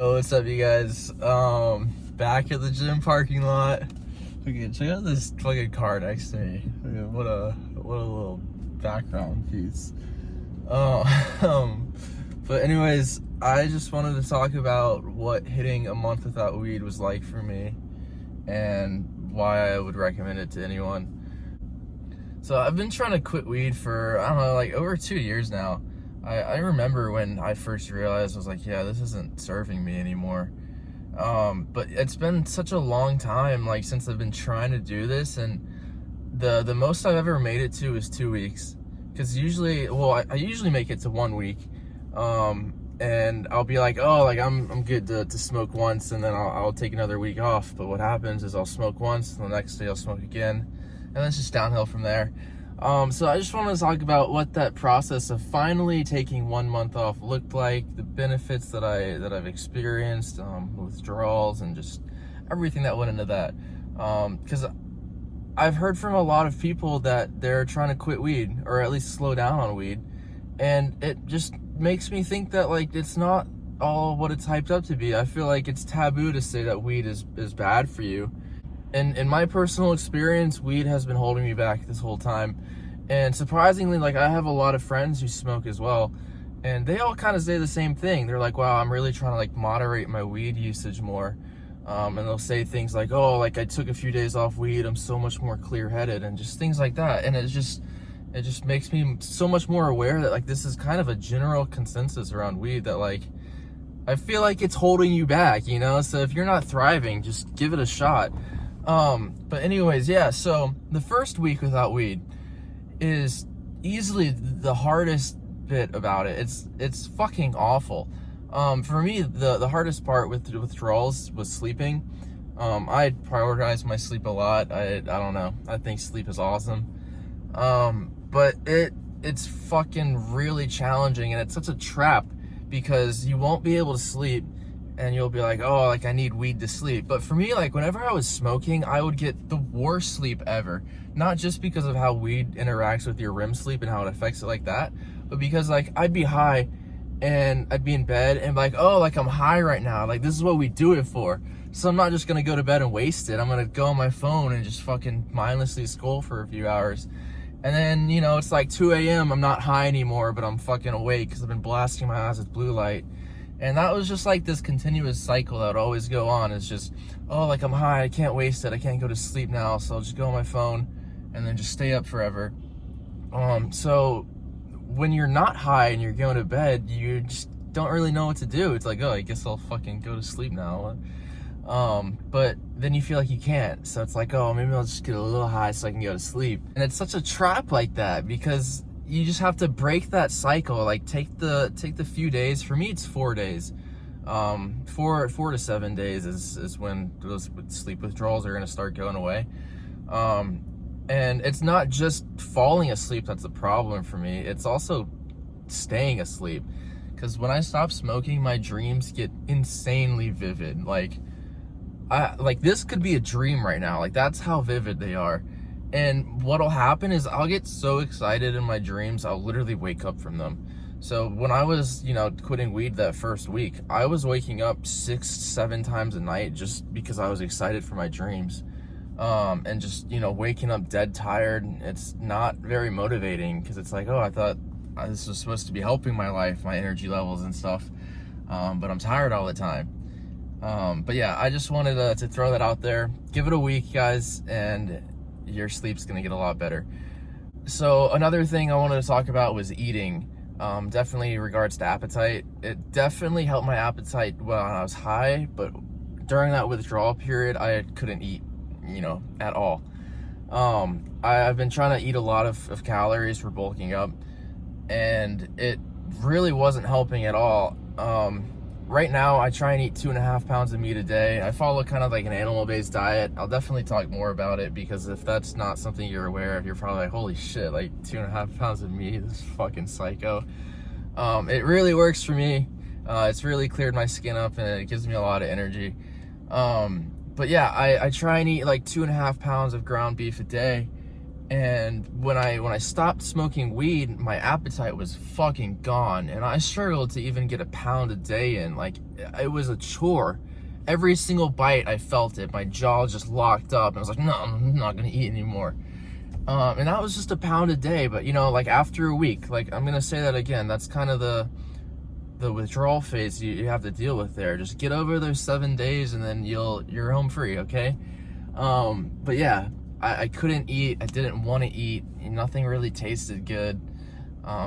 Oh, what's up, you guys? Back at the gym parking lot. Okay, check out this fucking car next to me. Okay, what a little background piece. Um, but anyways, I just wanted to talk about what hitting a month without weed was like for me, and why I would recommend it to anyone. So I've been trying to quit weed for, I don't know, like over 2 years now. I remember when I first realized, I was like, yeah, this isn't serving me anymore. But it's been such a long time, like, since I've been trying to do this, and the most I've ever made it to is 2 weeks. Because usually, well, I usually make it to 1 week. And I'll be like, oh, like, I'm good to smoke once, and then I'll take another week off. But what happens is I'll smoke once, and the next day I'll smoke again, and then it's just downhill from there. So I just wanted to talk about what that process of finally taking 1 month off looked like, the benefits that I've experienced, withdrawals, and just everything that went into that. Because I've heard from a lot of people that they're trying to quit weed, or at least slow down on weed, and it just makes me think that, like, it's not all what it's hyped up to be. I feel like it's taboo to say that weed is bad for you. And in my personal experience, weed has been holding me back this whole time. And surprisingly, like, I have a lot of friends who smoke as well, and they all kind of say the same thing. They're like, wow, I'm really trying to, like, moderate my weed usage more. And they'll say things like, oh, like, I took a few days off weed, I'm so much more clear-headed, and just things like that. And it just makes me so much more aware that, like, this is kind of a general consensus around weed, that, like, I feel like it's holding you back, you know? So if you're not thriving, just give it a shot. But anyways, yeah, so the first week without weed is easily the hardest bit about it. It's fucking awful. For me, the hardest part with the withdrawals was sleeping. I prioritize my sleep a lot. I don't know. I think sleep is awesome. But it's fucking really challenging, and it's such a trap because you won't be able to sleep. And you'll be like, oh, like, I need weed to sleep. But for me, like, whenever I was smoking, I would get the worst sleep ever. Not just because of how weed interacts with your REM sleep and how it affects it like that, but because, like, I'd be high and I'd be in bed and be like, oh, like, I'm high right now. Like, this is what we do it for. So I'm not just gonna go to bed and waste it. I'm gonna go on my phone and just fucking mindlessly scroll for a few hours. And then, you know, it's like 2 a.m. I'm not high anymore, but I'm fucking awake because I've been blasting my eyes with blue light. And that was just like this continuous cycle that would always go on. It's just, oh, like, I'm high, I can't waste it, I can't go to sleep now, so I'll just go on my phone and then just stay up forever. So when you're not high and you're going to bed, you just don't really know what to do. It's like, oh, I guess I'll fucking go to sleep now. But then you feel like you can't. So it's like, oh, maybe I'll just get a little high so I can go to sleep. And it's such a trap like that, because you just have to break that cycle. Like, take the few days. For me, it's 4 days. 4 to 7 days is when those sleep withdrawals are going to start going away. And it's not just falling asleep that's the problem for me. It's also staying asleep. Because when I stop smoking, my dreams get insanely vivid. Like this could be a dream right now. Like, that's how vivid they are. And what'll happen is I'll get so excited in my dreams, I'll literally wake up from them. So when I was, you know, quitting weed that first week, I was waking up 6-7 times a night just because I was excited for my dreams. And just, you know, waking up dead tired. It's not very motivating, because it's like, oh, I thought this was supposed to be helping my life, my energy levels and stuff. But I'm tired all the time. But yeah, I just wanted to throw that out there. Give it a week, guys, and your sleep's gonna get a lot better. So another thing I wanted to talk about was eating. Definitely in regards to appetite. It definitely helped my appetite when I was high, but during that withdrawal period, I couldn't eat, you know, at all. I've been trying to eat a lot of calories for bulking up, and it really wasn't helping at all. Right now, I try and eat 2.5 pounds of meat a day. I follow kind of like an animal-based diet. I'll definitely talk more about it, because if that's not something you're aware of, you're probably like, holy shit, like 2.5 pounds of meat, this is fucking psycho. It really works for me. It's really cleared my skin up, and it gives me a lot of energy. But yeah, I try and eat like 2.5 pounds of ground beef a day. And when I stopped smoking weed, my appetite was fucking gone, and I struggled to even get a pound a day in. Like, it was a chore. Every single bite, I felt it. My jaw just locked up, and I was like, no, I'm not gonna eat anymore. And that was just a pound a day. But you know, like after a week, like I'm gonna say that again, that's kind of the withdrawal phase you have to deal with there. Just get over those 7 days, and then you're home free, okay? But yeah, I couldn't eat. I didn't want to eat. Nothing really tasted good.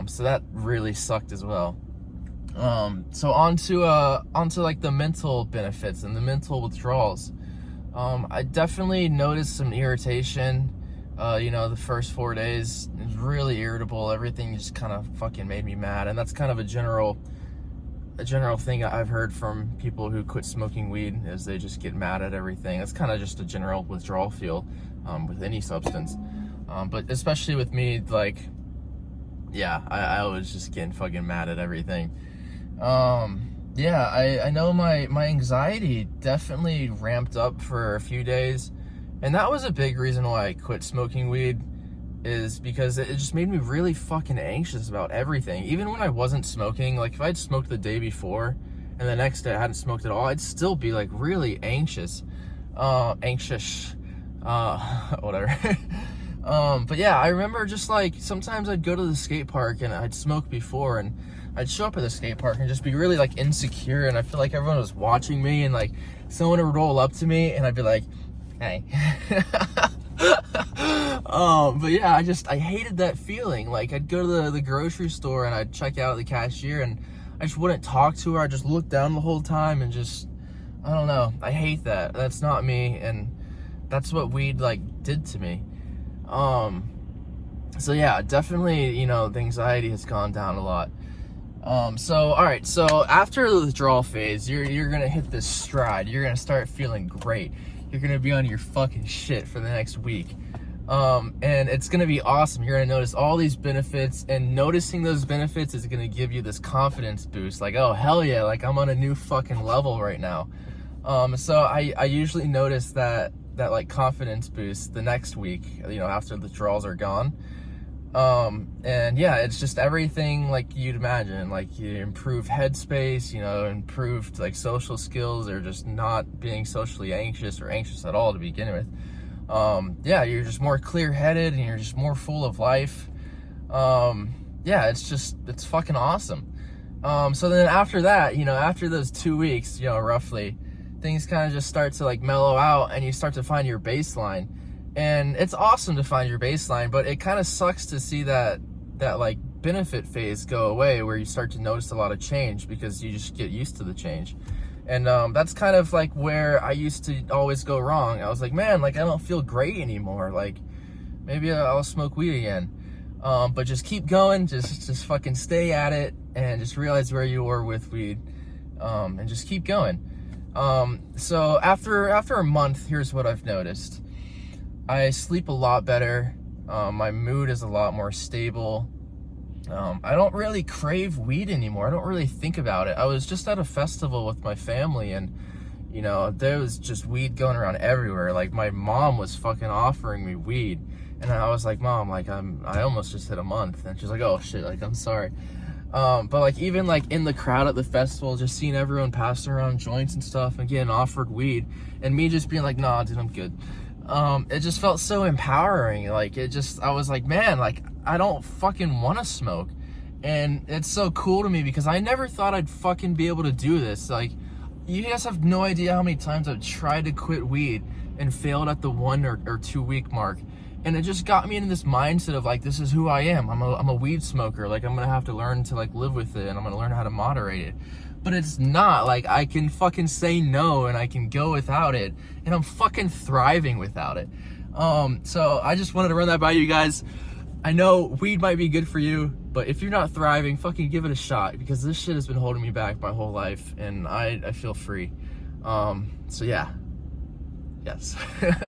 So that really sucked as well. So onto like the mental benefits and the mental withdrawals. I definitely noticed some irritation. You know, the first 4 days, it was really irritable. Everything just kind of fucking made me mad. And that's kind of a general thing I've heard from people who quit smoking weed, is they just get mad at everything. It's kind of just a general withdrawal feel with any substance. But especially with me, like, yeah, I was just getting fucking mad at everything. Yeah, I know my anxiety definitely ramped up for a few days. And that was a big reason why I quit smoking weed, is because it just made me really fucking anxious about everything. Even when I wasn't smoking, like if I'd smoked the day before and the next day I hadn't smoked at all, I'd still be like really anxious. Whatever. But yeah, I remember just like sometimes I'd go to the skate park and I'd smoke before, and I'd show up at the skate park and just be really like insecure, and I feel like everyone was watching me, and like someone would roll up to me and I'd be like, hey. But yeah, I hated that feeling. Like I'd go to the grocery store and I'd check out the cashier and I just wouldn't talk to her. I just looked down the whole time and just, I don't know. I hate that. That's not me, and that's what weed like did to me. So yeah, definitely, you know, the anxiety has gone down a lot. So all right, so after the withdrawal phase, you're gonna hit this stride. You're gonna start feeling great. You're gonna be on your fucking shit for the next week. And it's gonna be awesome. You're gonna notice all these benefits, and noticing those benefits is gonna give you this confidence boost. Like, oh hell yeah, like I'm on a new fucking level right now. So I usually notice that like confidence boost the next week, you know, after the withdrawals are gone. And yeah, it's just everything like you'd imagine. Like you improve headspace, you know, improved like social skills, or just not being socially anxious or anxious at all to begin with. Yeah, you're just more clear-headed and you're just more full of life. Yeah, it's fucking awesome. So then after that, you know, after those 2 weeks, you know, roughly, things kind of just start to like mellow out, and you start to find your baseline. And it's awesome to find your baseline, but it kind of sucks to see that like benefit phase go away, where you start to notice a lot of change because you just get used to the change. And that's kind of like where I used to always go wrong. I was like, man, like I don't feel great anymore. Like maybe I'll smoke weed again. But just keep going, just fucking stay at it, and just realize where you were with weed, and just keep going. So after a month, here's what I've noticed. I sleep a lot better. My mood is a lot more stable. I don't really crave weed anymore. I don't really think about it. I was just at a festival with my family, and you know, there was just weed going around everywhere. Like my mom was fucking offering me weed, and I was like, Mom, like I almost just hit a month. And she's like, oh shit, like I'm sorry. But like even like in the crowd at the festival, just seeing everyone passing around joints and stuff and getting offered weed, and me just being like, nah dude, I'm good. It just felt so empowering. Like I was like, man, like I don't fucking want to smoke. And it's so cool to me because I never thought I'd fucking be able to do this. Like, you guys have no idea how many times I've tried to quit weed and failed at the 1 or 2 week mark. And it just got me into this mindset of like, this is who I am. I'm a weed smoker. Like I'm gonna have to learn to like live with it, and I'm gonna learn how to moderate it. But it's not. Like I can fucking say no, and I can go without it, and I'm fucking thriving without it. So I just wanted to run that by you guys. I know weed might be good for you, but if you're not thriving, fucking give it a shot, because this shit has been holding me back my whole life, and I feel free. So yeah. Yes.